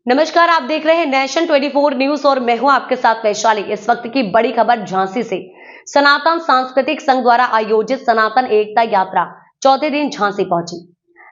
नमस्कार, आप देख रहे हैं नेशन 24 न्यूज और मैं हूं आपके साथ वैशाली। इस वक्त की बड़ी खबर झांसी से। सनातन सांस्कृतिक संघ द्वारा आयोजित सनातन एकता यात्रा चौथे दिन झांसी पहुंची।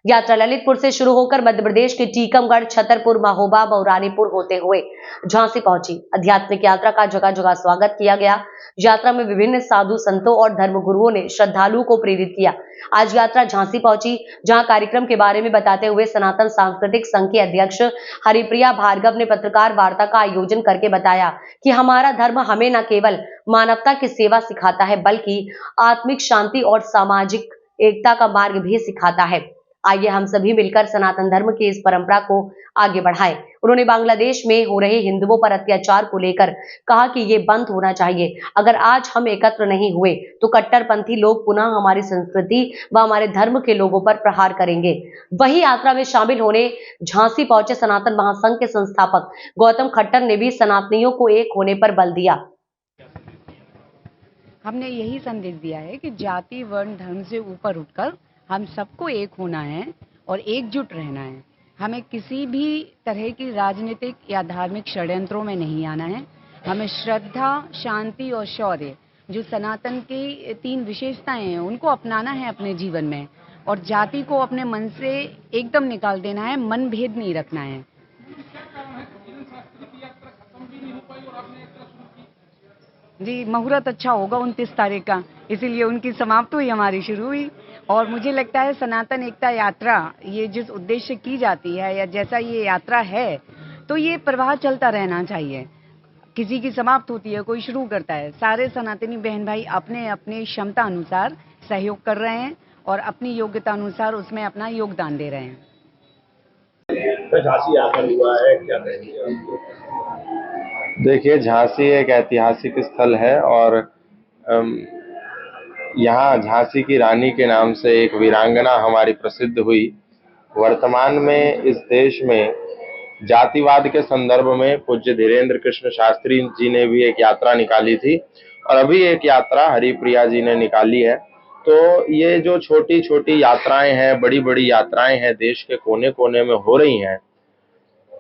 यात्रा ललितपुर से शुरू होकर मध्य प्रदेश के टीकमगढ़, छतरपुर, महोबा, मऊरानीपुर होते हुए झांसी पहुंची। आध्यात्मिक यात्रा का जगह जगह स्वागत किया गया। यात्रा में विभिन्न साधु संतों और धर्मगुरुओं ने श्रद्धालुओं को प्रेरित किया। आज यात्रा झांसी पहुंची, जहां कार्यक्रम के बारे में बताते हुए सनातन सांस्कृतिक संघ के अध्यक्ष हरिप्रिया भार्गव ने पत्रकार वार्ता का आयोजन करके बताया कि हमारा धर्म हमें न केवल मानवता की सेवा सिखाता है, बल्कि आत्मिक शांति और सामाजिक एकता का मार्ग भी सिखाता है। आइए हम सभी मिलकर सनातन धर्म की इस परंपरा को आगे बढ़ाएं। उन्होंने बांग्लादेश में हो रहे हिंदुओं पर अत्याचार को लेकर कहा कि ये बंद होना चाहिए। अगर आज हम एकत्र नहीं हुए तो कट्टरपंथी लोग पुनः हमारी संस्कृति व हमारे धर्म के लोगों पर प्रहार करेंगे। वही यात्रा में शामिल होने झांसी पहुंचे सनातन महासंघ के संस्थापक गौतम खट्टर ने भी सनातनियों को एक होने पर बल दिया। हमने यही संदेश दिया है कि जाति, वर्ण, धर्म से ऊपर उठकर हम सबको एक होना है और एकजुट रहना है। हमें किसी भी तरह की राजनीतिक या धार्मिक षड्यंत्रों में नहीं आना है। हमें श्रद्धा, शांति और शौर्य, जो सनातन की 3 विशेषताएं हैं, उनको अपनाना है अपने जीवन में। और जाति को अपने मन से एकदम निकाल देना है, मन भेद नहीं रखना है। जी, मुहूर्त अच्छा होगा 29 तारीख का, इसीलिए उनकी समाप्त हुई, हमारी शुरू हुई। और मुझे लगता है सनातन एकता यात्रा, ये जिस उद्देश्य की जाती है या जैसा ये यात्रा है, तो ये प्रवाह चलता रहना चाहिए। किसी की समाप्त होती है, कोई शुरू करता है। सारे सनातनी बहन भाई अपने अपने क्षमता अनुसार सहयोग कर रहे हैं और अपनी योग्यता अनुसार उसमें अपना योगदान दे रहे हैं। तो झांसी आकर हुआ है, क्या कहेंगे? देखिए, झांसी एक ऐतिहासिक स्थल है और यहाँ झांसी की रानी के नाम से एक वीरांगना हमारी प्रसिद्ध हुई। वर्तमान में इस देश में जातिवाद के संदर्भ में पूज्य धीरेन्द्र कृष्ण शास्त्री जी ने भी एक यात्रा निकाली थी और अभी एक यात्रा हरिप्रिया जी ने निकाली है। तो ये जो छोटी छोटी यात्राएं हैं, बड़ी बड़ी यात्राएं हैं, देश के कोने कोने में हो रही हैं,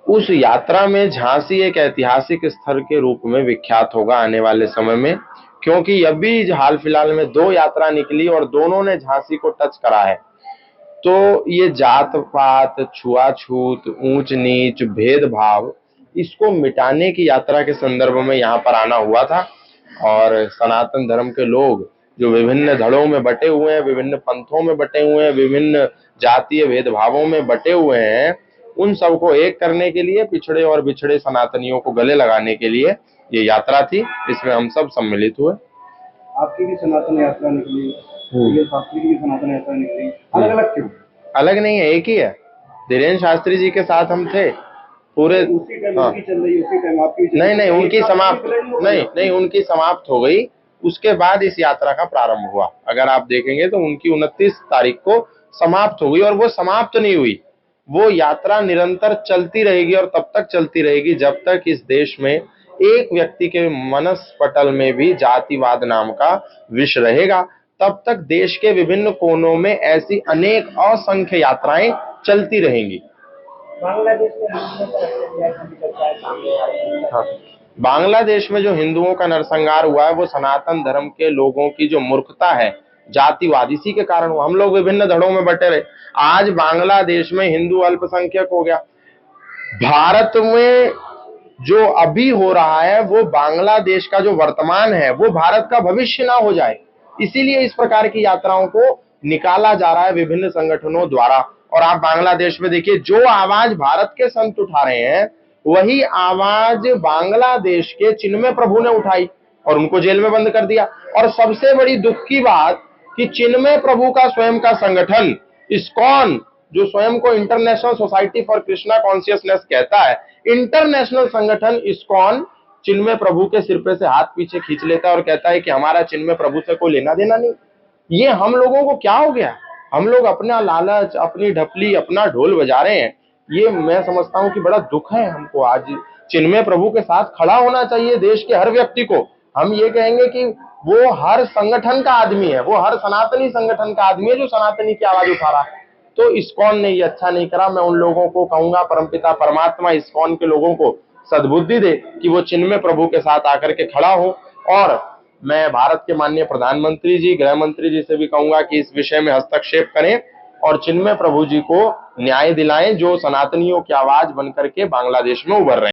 उस यात्रा में झांसी एक ऐतिहासिक स्थल के रूप में विख्यात होगा आने वाले समय में, क्योंकि अभी हाल फिलहाल में 2 यात्रा निकली और दोनों ने झांसी को टच करा है। तो ये जात पात, छुआछूत, ऊंच नीच, भेदभाव, इसको मिटाने की यात्रा के संदर्भ में यहाँ पर आना हुआ था। और सनातन धर्म के लोग जो विभिन्न धड़ों में बटे हुए हैं, विभिन्न पंथों में बटे हुए हैं, विभिन्न जातीय भेदभावों में बटे हुए हैं, उन सबको एक करने के लिए, पिछड़े और बिछड़े सनातनियों को गले लगाने के लिए ये यात्रा थी। इसमें हम सब सम्मिलित हुए। आपकी भी सनातन यात्रा निकली, ये शास्त्री की भी सनातन यात्रा निकली, अलग अलग क्यों? अलग नहीं है, एक ही है। धीरेन्द्र शास्त्री जी के साथ हम थे पूरे। उसी टाइम उनकी चल रही, उसी टाइम आपकी नहीं, उनकी उनकी समाप्त हो गई। उसके बाद इस यात्रा का प्रारंभ हुआ। अगर आप देखेंगे तो उनकी 29 तारीख को समाप्त हो गई और वो समाप्त नहीं हुई। वो यात्रा निरंतर चलती रहेगी और तब तक चलती रहेगी जब तक इस देश में एक व्यक्ति के मनस्पटल में भी जातिवाद नाम का विष रहेगा। तब तक देश के विभिन्न कोनों में ऐसी अनेक असंख्य यात्राएं चलती रहेंगी। बांग्लादेश में जो हिंदुओं का नरसंहार हुआ है, वो सनातन धर्म के लोगों की जो मूर्खता है, जातिवाद, इसी के कारण हुआ। हम लोग विभिन्न धड़ों में बटे रहे। आज बांग्लादेश में हिंदू अल्पसंख्यक हो गया। भारत में जो अभी हो रहा है, वो बांग्लादेश का जो वर्तमान है, वो भारत का भविष्य ना हो जाए, इसीलिए इस प्रकार की यात्राओं को निकाला जा रहा है विभिन्न संगठनों द्वारा। और आप बांग्लादेश में देखिए, जो आवाज भारत के संत उठा रहे हैं, वही आवाज बांग्लादेश के चिन्मय प्रभु ने उठाई और उनको जेल में बंद कर दिया। और सबसे बड़ी दुख की बात कि चिन्मय प्रभु का स्वयं का संगठन इस्कॉन, जो स्वयं को international society for Krishna consciousness कहता है, इंटरनेशनल संगठन इस्कॉन चिन्मय प्रभु के सिर पे से हाथ पीछे खींच लेता है और कहता है कि हमारा चिन्मय प्रभु से कोई लेना देना नहीं। ये हम लोगों को क्या हो गया? हम लोग अपना लालच, अपनी ढपली, अपना ढोल बजा रहे हैं। ये मैं समझता हूँ कि बड़ा दुख है हमको। आज चिन्मय प्रभु के साथ खड़ा होना चाहिए देश के हर व्यक्ति को। हम ये कहेंगे कि वो हर संगठन का आदमी है, वो हर सनातनी संगठन का आदमी है जो सनातनी की आवाज उठा रहा है। तो इस्कॉन ने ये अच्छा नहीं करा। मैं उन लोगों को कहूंगा, परमपिता परमात्मा इस्कॉन के लोगों को सद्बुद्धि दे कि वो चिन्मय प्रभु के साथ आकर के खड़ा हो। और मैं भारत के माननीय प्रधानमंत्री जी, गृह मंत्री जी से भी कहूंगा कि इस विषय में हस्तक्षेप करें और चिन्मय प्रभु जी को न्याय दिलाएं, जो सनातनियों की आवाज बनकर के बांग्लादेश में उभर रहे हैं।